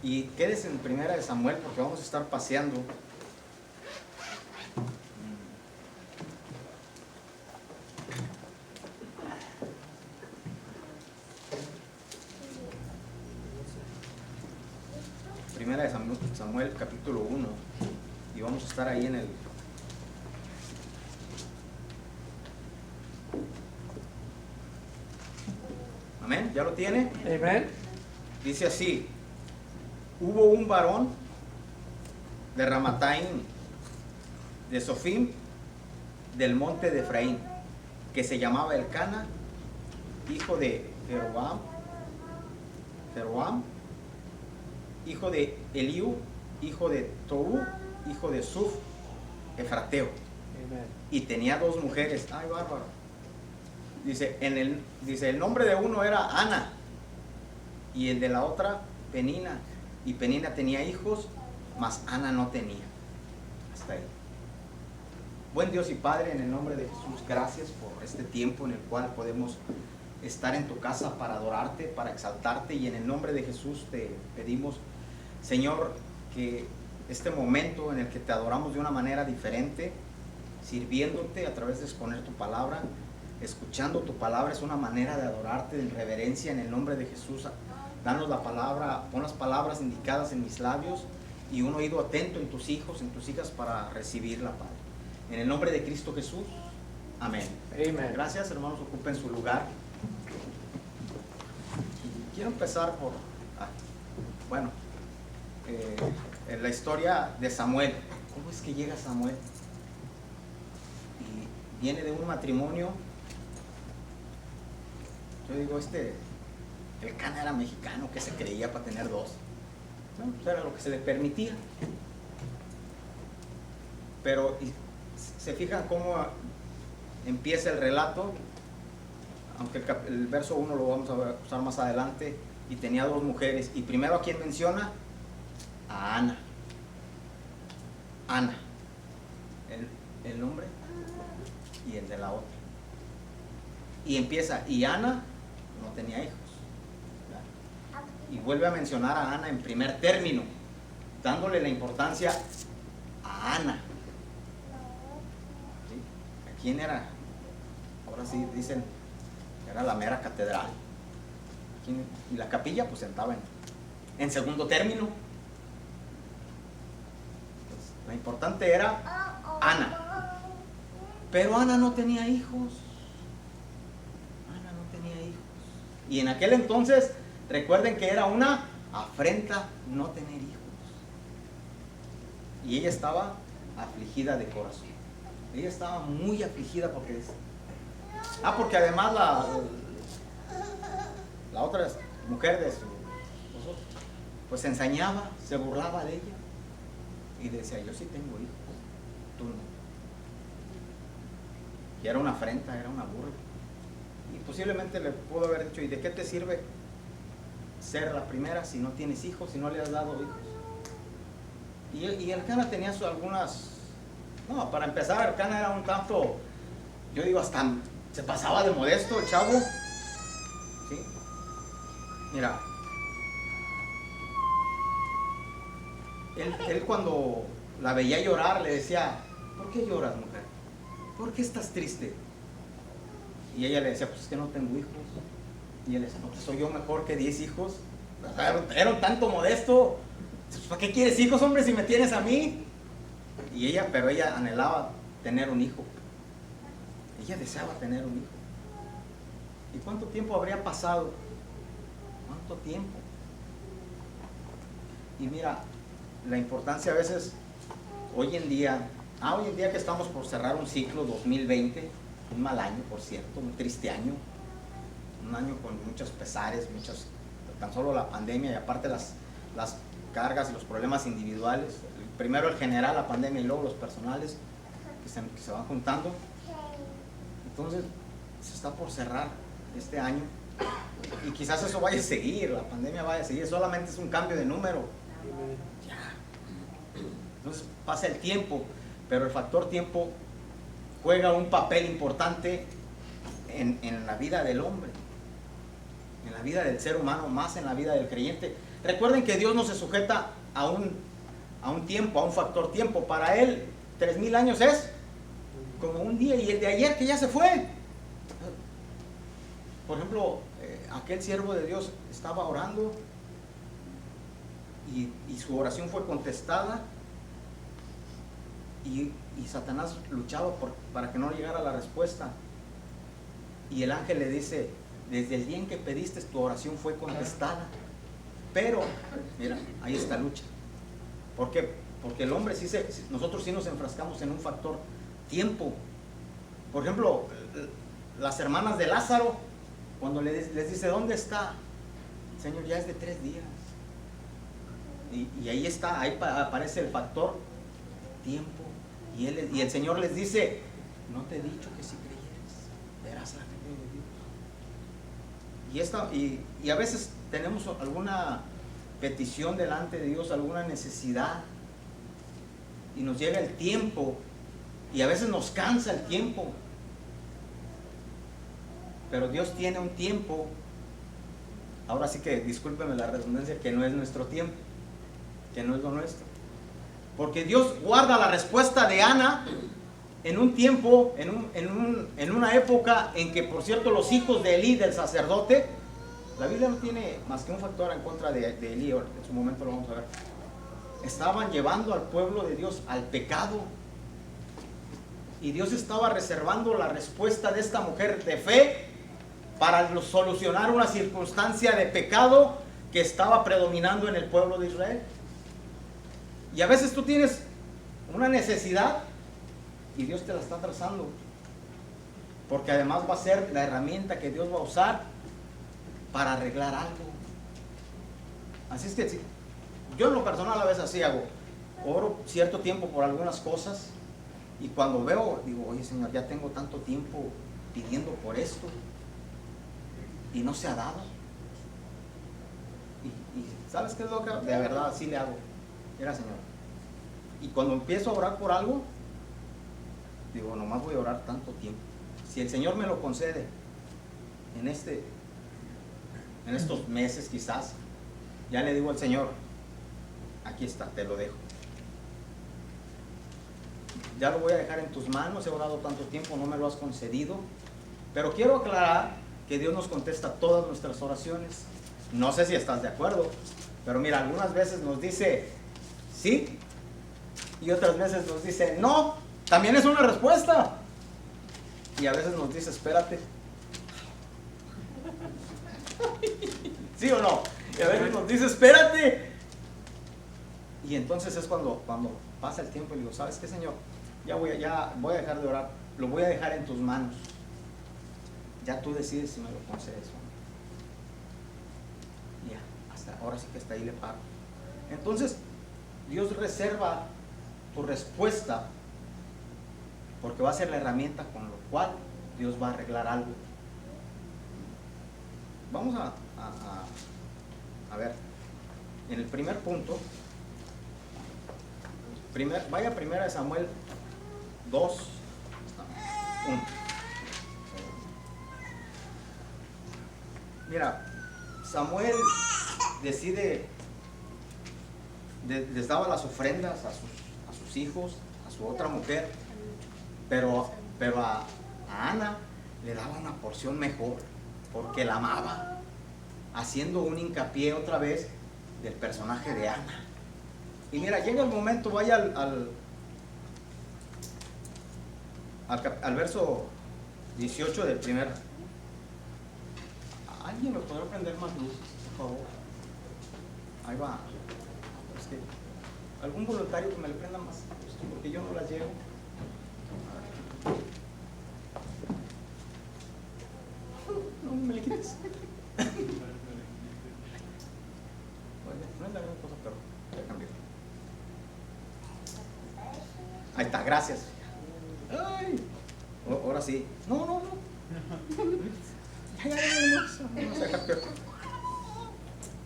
Y quédese en Primera de Samuel porque vamos a estar paseando. Primera de Samuel capítulo 1 y vamos a estar ahí en el amén, ¿ya lo tiene? Amen. Dice así: hubo un varón de Ramataim, de Sofim, del monte de Efraín, que se llamaba Elcana, hijo de Jeroam, hijo de Eliú, hijo de Tou, hijo de Suf, Efrateo. Amen. Y tenía dos mujeres. Ay, bárbaro. Dice, el nombre de uno era Ana y el de la otra Penina. Y Penina tenía hijos, mas Ana no tenía. Hasta ahí. Buen Dios y Padre, en el nombre de Jesús, gracias por este tiempo en el cual podemos estar en tu casa para adorarte, para exaltarte, y en el nombre de Jesús te pedimos, Señor, que este momento en el que te adoramos de una manera diferente, sirviéndote a través de exponer tu palabra, escuchando tu palabra, es una manera de adorarte en reverencia. En el nombre de Jesús, danos la palabra, pon las palabras indicadas en mis labios y un oído atento en tus hijos, en tus hijas, para recibirla, Padre. En el nombre de Cristo Jesús, amén. Amen. Gracias, hermanos, ocupen su lugar. Quiero empezar por, en la historia de Samuel. ¿Cómo es que llega Samuel? Y viene de un matrimonio. Yo digo, Elcana era mexicano, que se creía para tener dos. Bueno, pues era lo que se le permitía. Pero se fijan cómo empieza el relato, aunque el verso 1 lo vamos a usar más adelante. Y tenía dos mujeres. Y primero, ¿a quién menciona? A Ana. Ana, el nombre y el de la otra. Y empieza, y Ana no tenía hijos. Y vuelve a mencionar a Ana en primer término, dándole la importancia a Ana. ¿Sí? ¿A quién era? Ahora sí dicen, era la mera catedral. Y la capilla pues sentaba en segundo término. Pues, lo importante era Ana. Pero Ana no tenía hijos. Ana no tenía hijos. Y en aquel entonces, recuerden que era una afrenta no tener hijos. Y ella estaba afligida de corazón. Ella estaba muy afligida porque además la otra mujer de su esposo pues se ensañaba, se burlaba de ella y decía, yo sí tengo hijos, tú no. Y era una afrenta, era una burla. Y posiblemente le pudo haber dicho, ¿y de qué te sirve ser la primera si no tienes hijos, si no le has dado hijos? Y Elcana tenía para empezar, Elcana era un tanto, yo digo, hasta se pasaba de modesto el chavo. ¿Sí? Mira, él cuando la veía llorar le decía, ¿por qué lloras, mujer? ¿Por qué estás triste? Y ella le decía, pues es que no tengo hijos. Y él decía, no, pues soy yo mejor que 10 hijos. Era un tanto modesto. ¿Para qué quieres hijos, hombre, si me tienes a mí? Pero ella anhelaba tener un hijo. Ella deseaba tener un hijo. ¿Y cuánto tiempo habría pasado? ¿Cuánto tiempo? Y mira, la importancia a veces, hoy en día que estamos por cerrar un ciclo 2020, un mal año, por cierto, un triste año, un año con muchos pesares, tan solo la pandemia y aparte las cargas y los problemas individuales, primero el general, la pandemia, y luego los personales que se van juntando. Entonces se está por cerrar este año y quizás eso vaya a seguir, la pandemia vaya a seguir, solamente es un cambio de número. Ya. Entonces pasa el tiempo, pero el factor tiempo juega un papel importante en la vida del hombre, en la vida del ser humano, más en la vida del creyente. Recuerden que Dios no se sujeta a un tiempo, a un factor tiempo. Para Él, 3000 años es como un día, y el de ayer que ya se fue. Por ejemplo, aquel siervo de Dios estaba orando y su oración fue contestada, y Satanás luchaba para que no llegara la respuesta, y el ángel le dice: desde el día en que pediste, tu oración fue contestada. Pero mira, ahí está lucha. ¿Por qué? Porque el hombre nosotros sí nos enfrascamos en un factor tiempo. Por ejemplo, las hermanas de Lázaro, cuando les dice: ¿dónde está? Señor, ya es de 3 días. Y ahí está, ahí aparece el factor tiempo. Y el Señor les dice: no te he dicho que si creyeres, verás la gloria de Dios. Y a veces tenemos alguna petición delante de Dios, alguna necesidad, y nos llega el tiempo, y a veces nos cansa el tiempo. Pero Dios tiene un tiempo, ahora sí que discúlpeme la redundancia, que no es nuestro tiempo, que no es lo nuestro. Porque Dios guarda la respuesta de Ana en un tiempo, en una época en que, por cierto, los hijos de Elí, del sacerdote, la Biblia no tiene más que un factor en contra de Elí, en su momento lo vamos a ver, estaban llevando al pueblo de Dios al pecado. Y Dios estaba reservando la respuesta de esta mujer de fe para solucionar una circunstancia de pecado que estaba predominando en el pueblo de Israel. Y a veces tú tienes una necesidad y Dios te la está trazando, porque además va a ser la herramienta que Dios va a usar para arreglar algo. Así es que yo en lo personal a veces así hago, oro cierto tiempo por algunas cosas, y cuando veo, digo: oye, Señor, ya tengo tanto tiempo pidiendo por esto y no se ha dado. Y ¿sabes qué es lo que de verdad así le hago? Mira, Señor, y cuando empiezo a orar por algo, digo: nomás voy a orar tanto tiempo. Si el Señor me lo concede en estos meses, quizás, ya le digo al Señor: aquí está, te lo dejo. Ya lo voy a dejar en tus manos, he orado tanto tiempo, no me lo has concedido. Pero quiero aclarar que Dios nos contesta todas nuestras oraciones. No sé si estás de acuerdo, pero mira, algunas veces nos dice sí, y otras veces nos dice no. También es una respuesta. Y a veces nos dice: espérate. ¿Sí o no? Y a veces nos dice: espérate. Y entonces es cuando pasa el tiempo y digo: ¿sabes qué, Señor? Ya voy a dejar de orar, lo voy a dejar en tus manos. Ya tú decides si me lo concedes o no. Ya, ahora sí que hasta ahí le paro. Entonces, Dios reserva tu respuesta, porque va a ser la herramienta con lo cual Dios va a arreglar algo. Vamos a ver, en el primer punto, vaya primera de Samuel 2, 1. Mira, Samuel decide, les daba las ofrendas a sus hijos, a su otra mujer, pero a Ana le daba una porción mejor, porque la amaba, haciendo un hincapié otra vez del personaje de Ana. Y mira, llega el momento, vaya al verso 18 del primer. ¿Alguien me podrá prender más luz, por favor? Ahí va. Es que algún voluntario que me le prenda más luz, porque yo no las llevo. No me le quites. No es la gran cosa, pero ya cambió. Ahí está, gracias. Ay, ahora sí. No.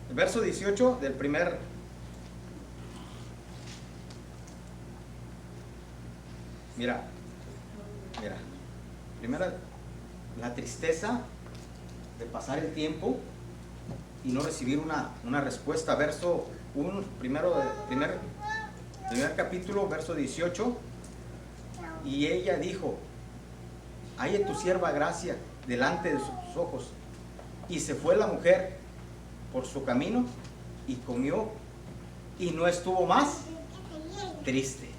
El verso 18 del primer. Mira. Primero, la tristeza de pasar el tiempo y no recibir una respuesta. Verso 1, primer capítulo, verso 18. Y ella dijo: halle tu sierva gracia delante de sus ojos. Y se fue la mujer por su camino y comió, y no estuvo más triste.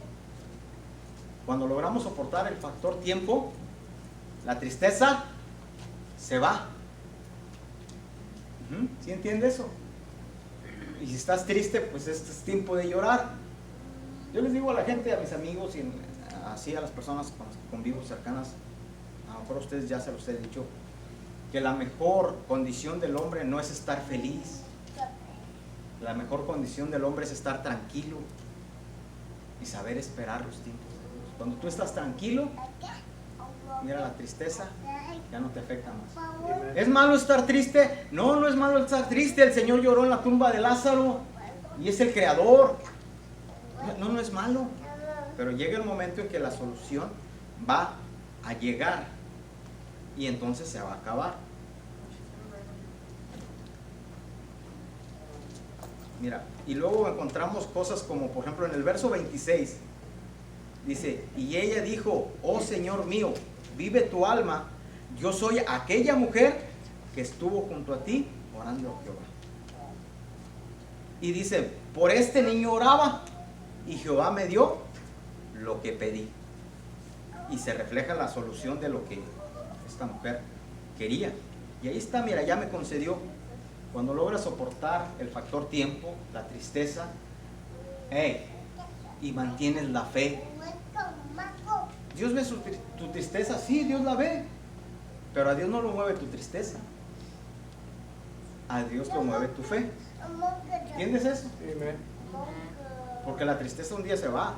Cuando logramos soportar el factor tiempo, la tristeza se va. ¿Sí entiende eso? Y si estás triste, pues este es tiempo de llorar. Yo les digo a la gente, a mis amigos y así a las personas con las que convivo cercanas, a lo mejor a ustedes ya se los he dicho, que la mejor condición del hombre no es estar feliz. La mejor condición del hombre es estar tranquilo y saber esperar los tiempos de Dios. Cuando tú estás tranquilo, mira, la tristeza ya no te afecta más. ¿Es malo estar triste? No, no es malo estar triste. El Señor lloró en la tumba de Lázaro y es el creador. No, no es malo. Pero llega el momento en que la solución va a llegar y entonces se va a acabar. Mira, y luego encontramos cosas como, por ejemplo, en el verso 26 dice: y ella dijo: oh Señor mío, vive tu alma, yo soy aquella mujer que estuvo junto a ti orando a Jehová. Y dice: por este niño oraba y Jehová me dio lo que pedí. Y se refleja la solución de lo que esta mujer quería. Y ahí está, mira, ya me concedió. Cuando logras soportar el factor tiempo, la tristeza, y mantienes la fe. Dios ve tu tristeza, sí, Dios la ve, pero a Dios no lo mueve tu tristeza, a Dios lo mueve tu fe. ¿Entiendes eso? Porque la tristeza un día se va,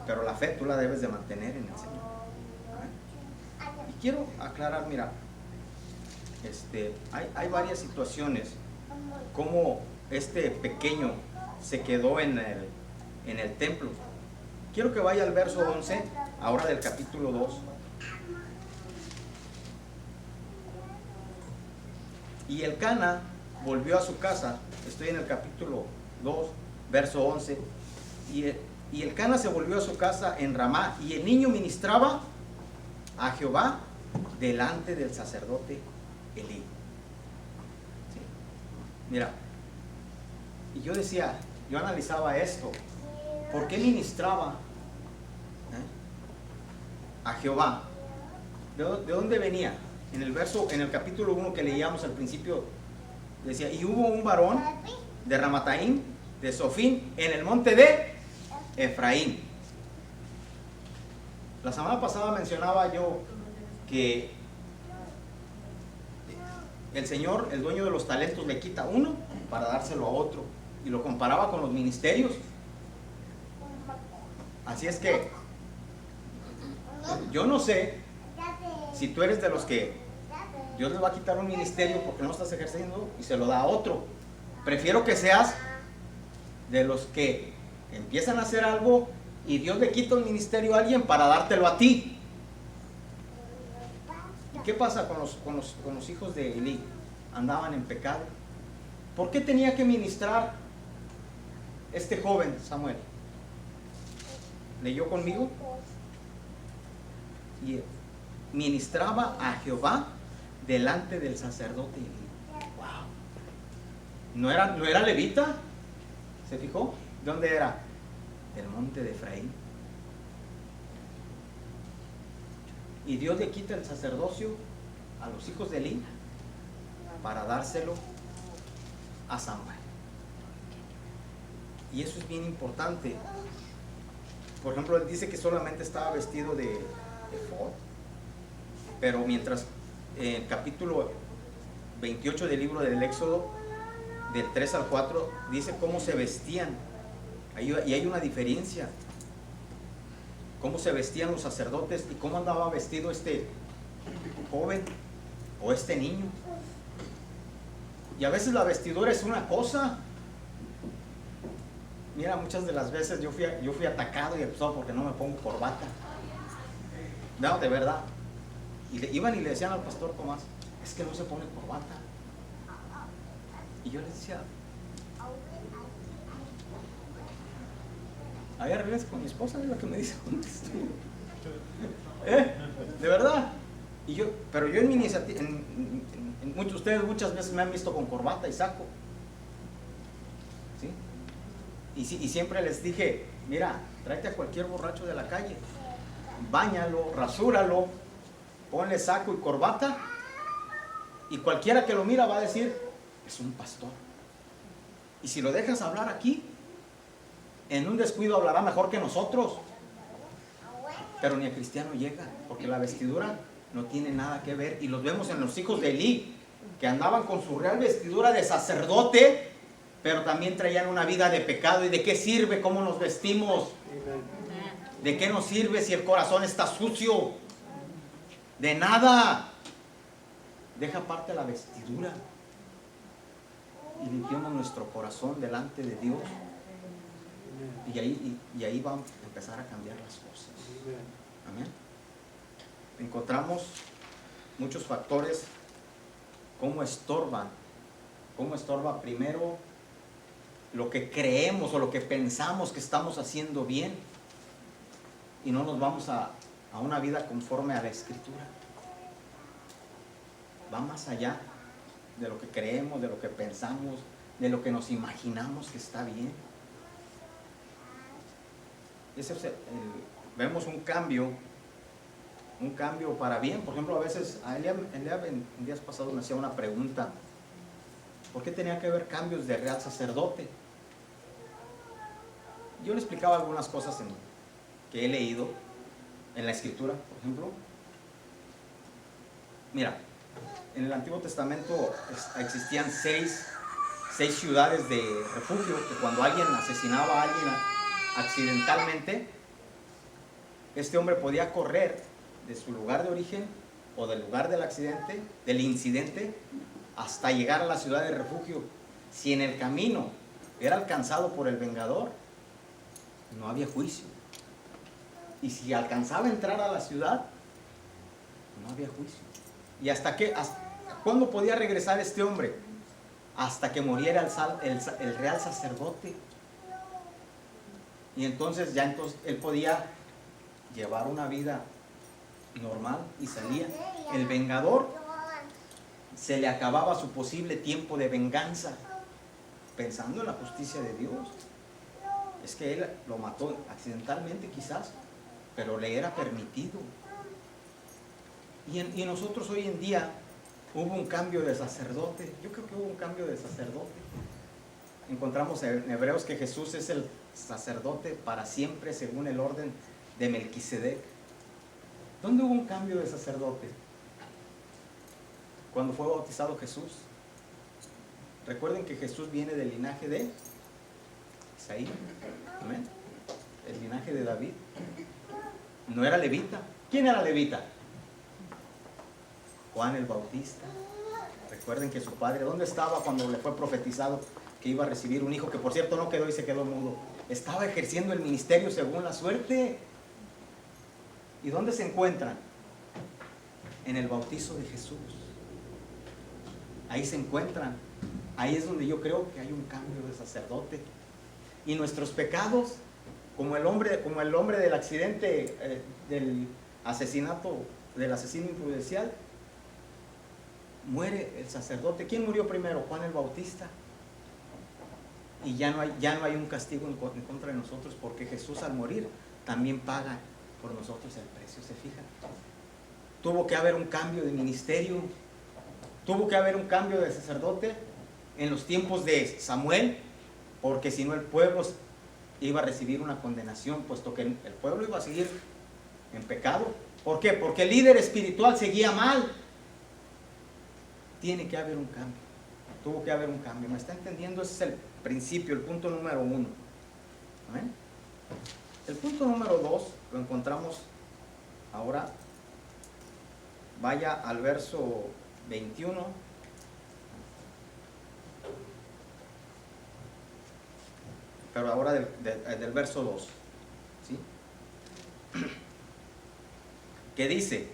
pero la fe tú la debes de mantener en el Señor. Y quiero aclarar, mira, hay varias situaciones como este pequeño se quedó en el templo. Quiero que vaya al verso 11 ahora del capítulo 2. Y Elcana volvió a su casa. Estoy en el capítulo 2, verso 11. Y Elcana se volvió a su casa en Ramá, y el niño ministraba a Jehová delante del sacerdote Elí. ¿Sí? Mira, y yo decía, yo analizaba esto. ¿Por qué ministraba a Jehová? ¿De dónde venía? En el capítulo 1 que leíamos al principio, decía: y hubo un varón de Ramataim, de Sofín, en el monte de Efraín. La semana pasada mencionaba yo que el Señor, el dueño de los talentos, le quita uno para dárselo a otro, y lo comparaba con los ministerios. Así es que yo no sé si tú eres de los que Dios les va a quitar un ministerio porque no estás ejerciendo y se lo da a otro. Prefiero que seas de los que empiezan a hacer algo y Dios le quita un ministerio a alguien para dártelo a ti. ¿Y qué pasa con los hijos de Elí? Andaban en pecado. ¿Por qué tenía que ministrar este joven Samuel? ¿Leyó conmigo? Y ministraba a Jehová delante del sacerdote Elí. Wow. ¿No era levita? ¿Se fijó? ¿De dónde era? Del monte de Efraín. Y Dios le quita el sacerdocio a los hijos de Elí para dárselo a Samuel. Y eso es bien importante. Por ejemplo, él dice que solamente estaba vestido de efod, pero mientras en el capítulo 28 del libro del Éxodo, del 3 al 4, dice cómo se vestían. Y hay una diferencia. Cómo se vestían los sacerdotes y cómo andaba vestido este joven o este niño. Y a veces la vestidura es una cosa. Mira, muchas de las veces yo fui atacado y acusado porque no me pongo corbata. No, de verdad. Y iban y le decían al pastor Tomás: es que no se pone corbata. Y yo les decía, ahí arreglas con mi esposa, es la que me dice, ¿dónde estoy? De verdad. Pero yo en mi iniciativa, ustedes muchas veces me han visto con corbata y saco, ¿sí? Y siempre les dije, mira, tráete a cualquier borracho de la calle, báñalo, rasúralo, ponle saco y corbata, y cualquiera que lo mira va a decir, es un pastor. Y si lo dejas hablar aquí, en un descuido hablará mejor que nosotros. Pero ni el cristiano llega, porque la vestidura no tiene nada que ver. Y los vemos en los hijos de Elí, que andaban con su real vestidura de sacerdote, pero también traían una vida de pecado. ¿Y de qué sirve cómo nos vestimos? ¿De qué nos sirve si el corazón está sucio? De nada. Deja aparte la vestidura y limpiamos nuestro corazón delante de Dios. Y ahí vamos a empezar a cambiar las cosas. Amén. Encontramos muchos factores cómo estorba primero lo que creemos o lo que pensamos que estamos haciendo bien, y no nos vamos a una vida conforme a la Escritura. Va más allá de lo que creemos, de lo que pensamos, de lo que nos imaginamos que está bien. Vemos un cambio para bien. Por ejemplo, a veces a Eliab en días pasados me hacía una pregunta: ¿por qué tenía que haber cambios de real sacerdote? Yo le explicaba algunas cosas que he leído en la Escritura. Por ejemplo, mira, en el Antiguo Testamento existían seis ciudades de refugio, que cuando alguien asesinaba a alguien accidentalmente, este hombre podía correr de su lugar de origen o del lugar del incidente, hasta llegar a la ciudad de refugio. Si en el camino era alcanzado por el vengador, no había juicio. Y si alcanzaba a entrar a la ciudad, no había juicio. ¿Y hasta cuándo podía regresar este hombre? Hasta que muriera el real sacerdote. Y entonces él podía llevar una vida normal y salía. El vengador, se le acababa su posible tiempo de venganza, pensando en la justicia de Dios. Es que él lo mató accidentalmente quizás, pero le era permitido. Y nosotros hoy en día hubo un cambio de sacerdote. Yo creo que hubo un cambio de sacerdote. Encontramos en Hebreos que Jesús es el sacerdote para siempre según el orden de Melquisedec. ¿Dónde hubo un cambio de sacerdote? Cuando fue bautizado Jesús. Recuerden que Jesús viene del linaje de Isaí. Amén. El linaje de David. No era levita. ¿Quién era levita? Juan el Bautista. Recuerden que su padre, ¿dónde estaba cuando le fue profetizado que iba a recibir un hijo? Que por cierto no quedó y se quedó mudo. Estaba ejerciendo el ministerio según la suerte. ¿Y dónde se encuentran? En el bautizo de Jesús. Ahí se encuentran. Ahí es donde yo creo que hay un cambio de sacerdote. Y nuestros pecados, como el hombre del accidente, del asesinato, del asesino imprudencial, muere el sacerdote. ¿Quién murió primero? Juan el Bautista. Y ya no hay un castigo en contra de nosotros, porque Jesús al morir también paga por nosotros el precio. ¿Se fijan? Tuvo que haber un cambio de ministerio, tuvo que haber un cambio de sacerdote en los tiempos de Samuel, porque si no el pueblo iba a recibir una condenación, puesto que el pueblo iba a seguir en pecado. ¿Por qué? Porque el líder espiritual seguía mal. Tiene que haber un cambio. Tuvo que haber un cambio. ¿Me está entendiendo? Ese es el principio, el punto número 1. ¿Amén? El punto número 2 lo encontramos ahora. Vaya al verso 21. Pero ahora del verso 2. ¿Sí? ¿Qué dice?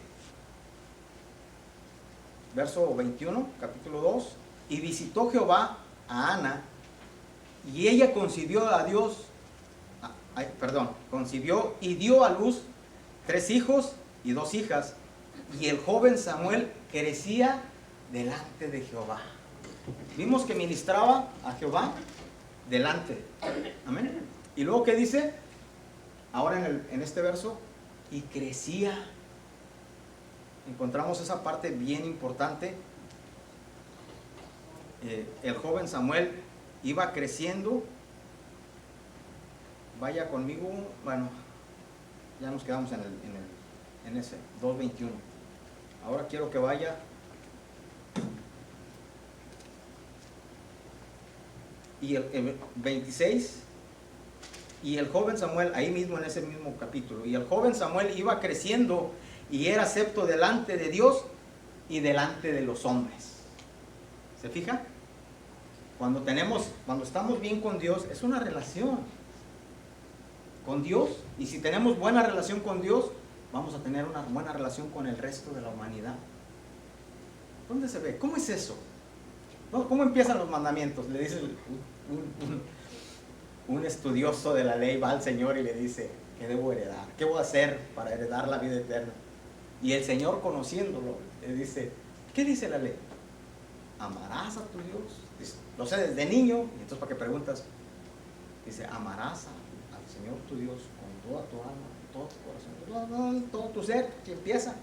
Verso 21, capítulo 2. Y visitó Jehová a Ana, y ella concibió concibió y dio a luz 3 hijos y 2 hijas, y el joven Samuel crecía delante de Jehová. Vimos que ministraba a Jehová delante. Amén. Y luego, ¿qué dice? Ahora en este verso, y crecía. Encontramos esa parte bien importante. El joven Samuel iba creciendo. Vaya conmigo. Bueno, ya nos quedamos en ese 2:21. Ahora quiero que vaya y el 26. Y el joven Samuel, ahí mismo en ese mismo capítulo, y el joven Samuel iba creciendo y era acepto delante de Dios y delante de los hombres. ¿Se fija? Cuando estamos bien con Dios, es una relación con Dios, y si tenemos buena relación con Dios, vamos a tener una buena relación con el resto de la humanidad. ¿Dónde se ve? ¿Cómo es eso? ¿Cómo empiezan los mandamientos? Le dice un estudioso de la ley, va al Señor y le dice: ¿qué debo heredar? ¿Qué voy a hacer para heredar la vida eterna? Y el Señor, conociéndolo, le dice: ¿qué dice la ley? Amarás a tu Dios. Dice, lo sé desde niño. Y entonces, ¿para qué preguntas? Dice: amarás al Señor tu Dios con toda tu alma, todo tu corazón, todo tu ser, que empieza.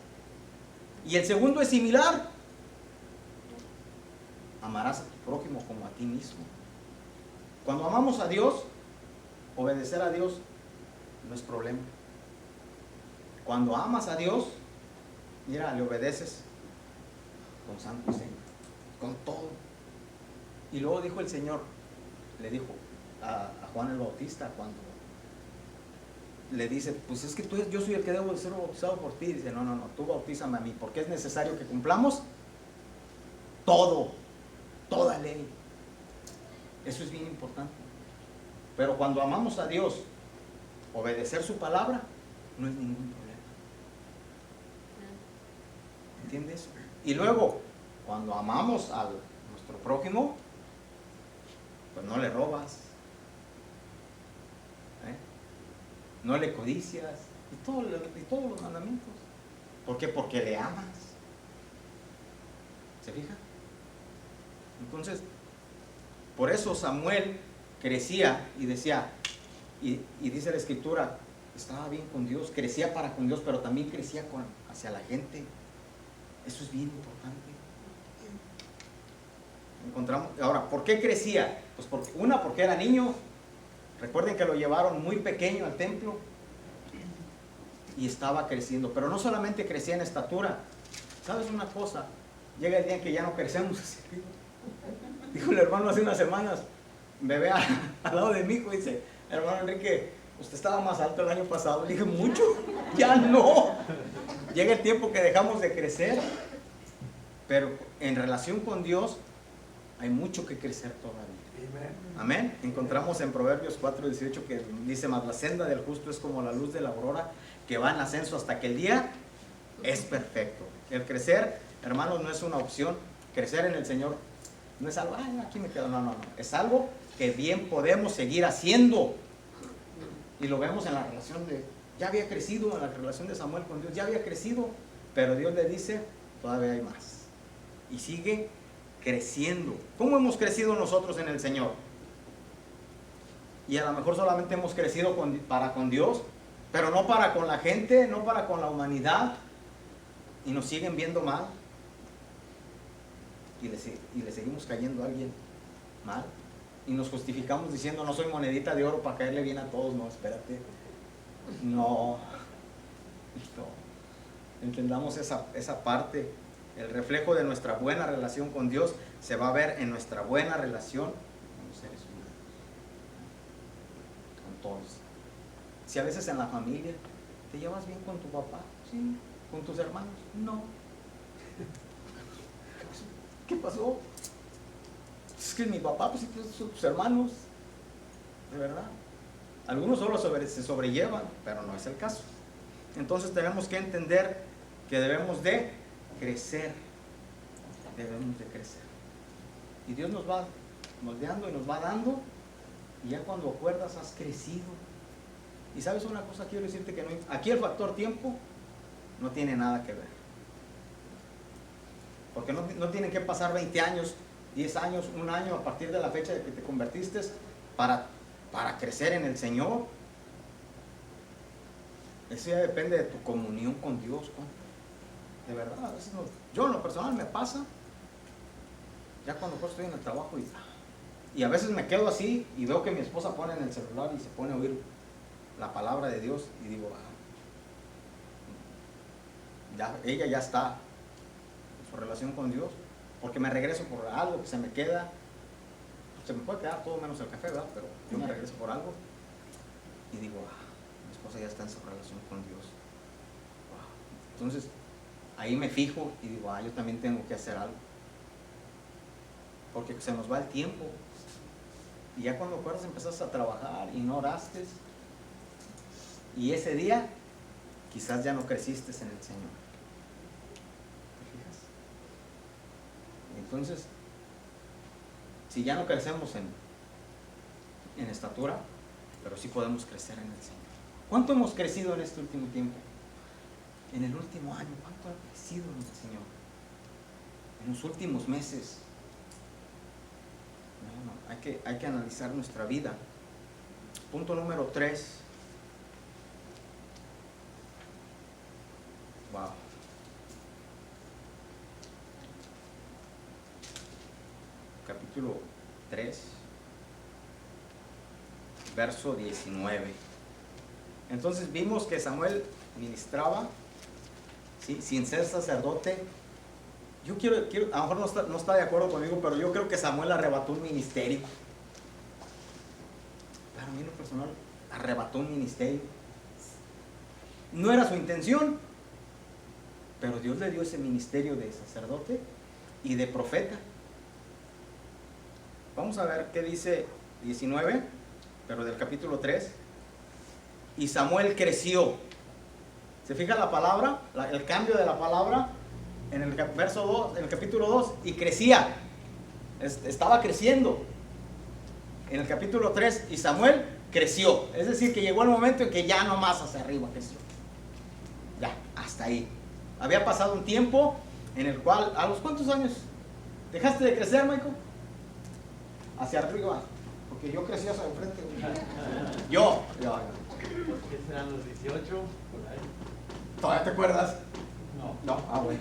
Y el segundo es similar: amarás a tu prójimo como a ti mismo. Cuando amamos a Dios, obedecer a Dios no es problema. Cuando amas a Dios, mira, le obedeces con santo señor, con todo. Y luego dijo el Señor, le dijo a Juan el Bautista, cuando le dice: pues es que yo soy el que debo de ser bautizado por ti. Dice: no, tú bautízame a mí, porque es necesario que cumplamos toda ley. Eso es bien importante. Pero cuando amamos a Dios, obedecer su palabra no es ningún problema. ¿Entiendes? Y luego, cuando amamos a nuestro prójimo, pues no le robas, no le codicias, y todos los mandamientos. ¿Por qué? Porque le amas. ¿Se fija? Entonces, por eso Samuel crecía y decía, y dice la Escritura, estaba bien con Dios, crecía para con Dios, pero también crecía hacia la gente. Eso es bien importante. Encontramos, ahora, ¿por qué crecía? Pues porque era niño. Recuerden que lo llevaron muy pequeño al templo y estaba creciendo, pero no solamente crecía en estatura. ¿Sabes una cosa? Llega el día en que ya no crecemos así. Dijo el hermano hace unas semanas, me ve al lado de mi hijo y dice: hermano Enrique, usted estaba más alto el año pasado. Le dije: mucho, ya no. Llega el tiempo que dejamos de crecer, pero en relación con Dios hay mucho que crecer todavía. Amén. Encontramos en Proverbios 4:18 que dice: mas la senda del justo es como la luz de la aurora, que va en ascenso hasta que el día es perfecto. El crecer, hermanos, no es una opción. Crecer en el Señor no es algo, aquí me quedo, no. Es algo que bien podemos seguir haciendo. Y lo vemos en la relación ya había crecido en la relación de Samuel con Dios, ya había crecido, pero Dios le dice: todavía hay más. Y sigue creciendo. ¿Cómo hemos crecido nosotros en el Señor? Y a lo mejor solamente hemos crecido para con Dios, pero no para con la gente, no para con la humanidad, y nos siguen viendo mal. Y le seguimos cayendo a alguien mal, y nos justificamos diciendo: no soy monedita de oro para caerle bien a todos. No, espérate, no. Entendamos esa parte. El reflejo de nuestra buena relación con Dios se va a ver en nuestra buena relación con los seres humanos, con todos. Si a veces en la familia te llevas bien con tu papá, sí, con tus hermanos, no. ¿Qué pasó? Es que mi papá, pues son tus hermanos, de verdad. Algunos solo se sobrellevan, pero no es el caso. Entonces tenemos que entender que debemos de crecer. Debemos de crecer. Y Dios nos va moldeando y nos va dando, y ya cuando acuerdas has crecido. Y sabes una cosa, quiero decirte que aquí el factor tiempo no tiene nada que ver. Porque no tienen que pasar 20 años, 10 años, un año a partir de la fecha de que te convertiste para crecer en el Señor. Eso ya depende de tu comunión con Dios. De verdad, a veces yo en lo personal me pasa, ya cuando estoy en el trabajo y a veces me quedo así y veo que mi esposa pone en el celular y se pone a oír la palabra de Dios y digo, ella ya está en su relación con Dios, porque me regreso por algo que se me queda, se me puede quedar todo menos el café, ¿verdad? Pero yo me regreso por algo y digo, mi esposa ya está en su relación con Dios. Entonces ahí me fijo y digo, yo también tengo que hacer algo, porque se nos va el tiempo. Y ya cuando acuerdas empezaste a trabajar y no oraste, y ese día quizás ya no creciste en el Señor. ¿Te fijas? Entonces, si ya no crecemos en estatura, pero sí podemos crecer en el Señor. ¿Cuánto hemos crecido en este último tiempo? En el último año, ¿cuánto ha crecido en el Señor? En los últimos meses. Hay que analizar nuestra vida. Punto número 3. Wow. Capítulo 3, verso 19. Entonces vimos que Samuel ministraba, ¿sí?, sin ser sacerdote. Yo quiero, a lo mejor no está de acuerdo conmigo, pero yo creo que Samuel arrebató un ministerio. Para mí en lo personal, arrebató un ministerio. No era su intención, pero Dios le dio ese ministerio de sacerdote y de profeta. Vamos a ver qué dice 19, pero del capítulo 3. Y Samuel creció. ¿Se fija la palabra? El cambio de la palabra en el verso 2, en el capítulo 2, y crecía. Estaba creciendo. En el capítulo 3, y Samuel creció. Es decir, que llegó el momento en que ya no más hacia arriba creció. Ya, hasta ahí. Había pasado un tiempo en el cual, ¿a los cuántos años dejaste de crecer, Michael? Hacia arriba, porque yo crecí hacia enfrente. Yo. ¿Qué serán los 18? Por ahí. ¿Todavía te acuerdas? No. Bueno.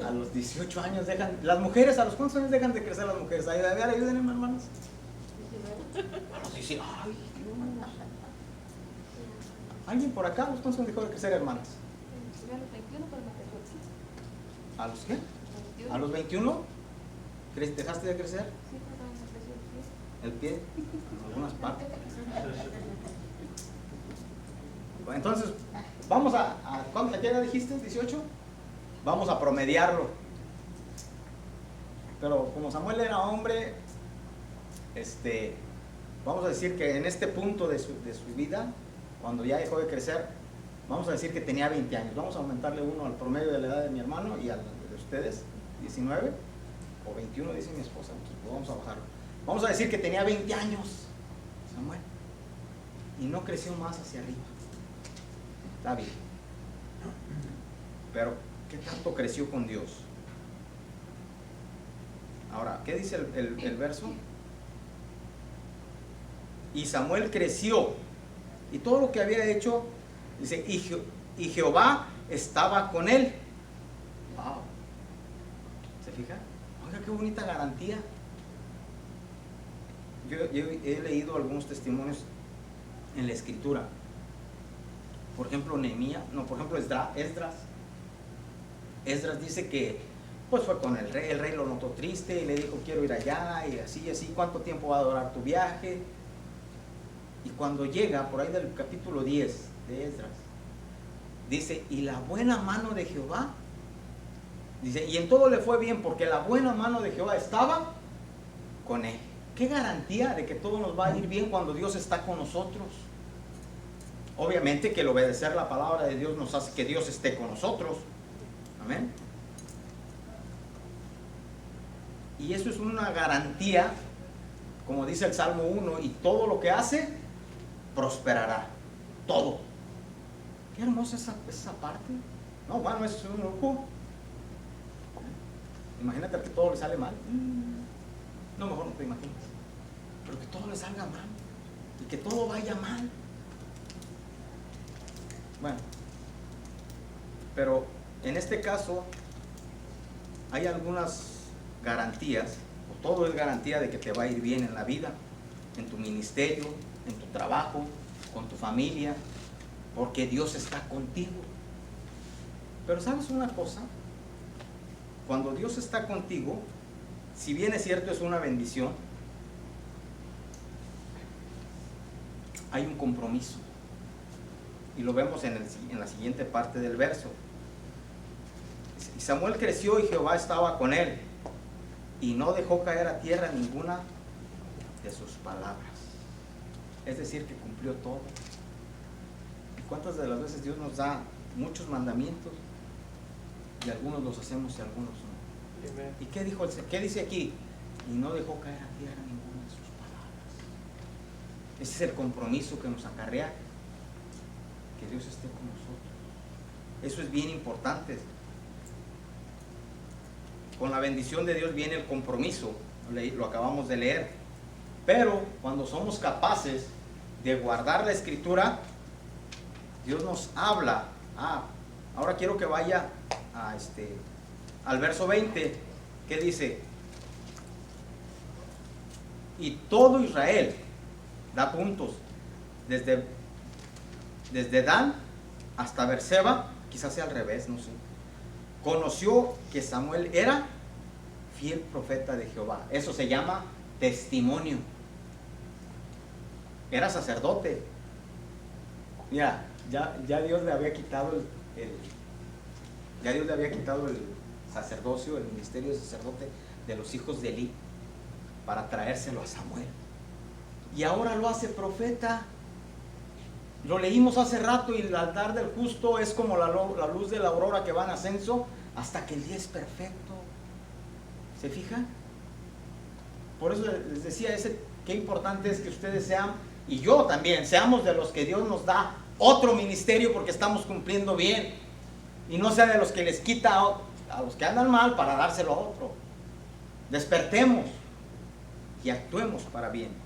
A los 18 años dejan. Las mujeres, ¿a los cuántos años dejan de crecer las mujeres? A ver, ayúdenme, hermanos. A los 19. Ay, Dios. ¿Alguien por acá? ¿A los cuántos dejó de crecer, hermanas? A los 21, pero me dejó el pie. ¿A los qué? ¿A los 21? ¿Dejaste de crecer? Sí, pero me creció el pie. El pie, en algunas partes. Entonces, vamos ¿a qué edad dijiste? ¿18? Vamos a promediarlo. Pero como Samuel era hombre, vamos a decir que en este punto de su vida, cuando ya dejó de crecer, vamos a decir que tenía 20 años. Vamos a aumentarle uno al promedio de la edad de mi hermano y al de ustedes, 19 o 21, dice mi esposa. Entonces, pues vamos a bajarlo. Vamos a decir que tenía 20 años Samuel y no creció más hacia arriba. Está bien. Pero, ¿qué tanto creció con Dios? Ahora, ¿qué dice el verso? Y Samuel creció, y todo lo que había hecho, dice, y Jehová estaba con él. Wow. ¿Se fija? Oiga, qué bonita garantía. Yo he leído algunos testimonios en la Escritura. Por ejemplo, Esdras dice que pues fue con el rey lo notó triste y le dijo, quiero ir allá, y así, ¿cuánto tiempo va a durar tu viaje? Y cuando llega, por ahí del capítulo 10 de Esdras, dice, y la buena mano de Jehová, dice, y en todo le fue bien, porque la buena mano de Jehová estaba con él. ¿Qué garantía de que todo nos va a ir bien cuando Dios está con nosotros? Obviamente que el obedecer la palabra de Dios nos hace que Dios esté con nosotros. Amén. Y eso es una garantía, como dice el Salmo 1, y todo lo que hace, prosperará. Todo. Qué hermosa esa parte. No, bueno, es un lujo. Imagínate que todo le sale mal. No, mejor no te imaginas. Pero que todo le salga mal. Y que todo vaya mal. Bueno, pero en este caso hay algunas garantías, o todo es garantía de que te va a ir bien en la vida, en tu ministerio, en tu trabajo, con tu familia, porque Dios está contigo. Pero ¿sabes una cosa? Cuando Dios está contigo, si bien es cierto es una bendición, hay un compromiso. Y lo vemos en la siguiente parte del verso. Y Samuel creció y Jehová estaba con él, y no dejó caer a tierra ninguna de sus palabras. Es decir, que cumplió todo. ¿Y cuántas de las veces Dios nos da muchos mandamientos? Y algunos los hacemos y algunos no. Amen. ¿Y qué dice aquí? Y no dejó caer a tierra ninguna de sus palabras. Ese es el compromiso que nos acarrea que Dios esté con nosotros. Eso es bien importante. Con la bendición de Dios viene el compromiso, lo acabamos de leer. Pero cuando somos capaces de guardar la escritura, Dios nos habla. Ahora quiero que vaya al verso 20, que dice: y todo Israel, da puntos, desde Dan hasta Berseba, quizás sea al revés, no sé, conoció que Samuel era fiel profeta de Jehová. Eso se llama testimonio. Era sacerdote. Mira, ya Dios le había quitado el sacerdocio, el ministerio de sacerdote de los hijos de Elí, para traérselo a Samuel. Y ahora lo hace profeta. Lo leímos hace rato, y el altar del justo es como la luz de la aurora que va en ascenso hasta que el día es perfecto. ¿Se fijan? Por eso les decía, qué importante es que ustedes sean, y yo también, seamos de los que Dios nos da otro ministerio porque estamos cumpliendo bien, y no sea de los que les quita a los que andan mal para dárselo a otro. Despertemos y actuemos para bien.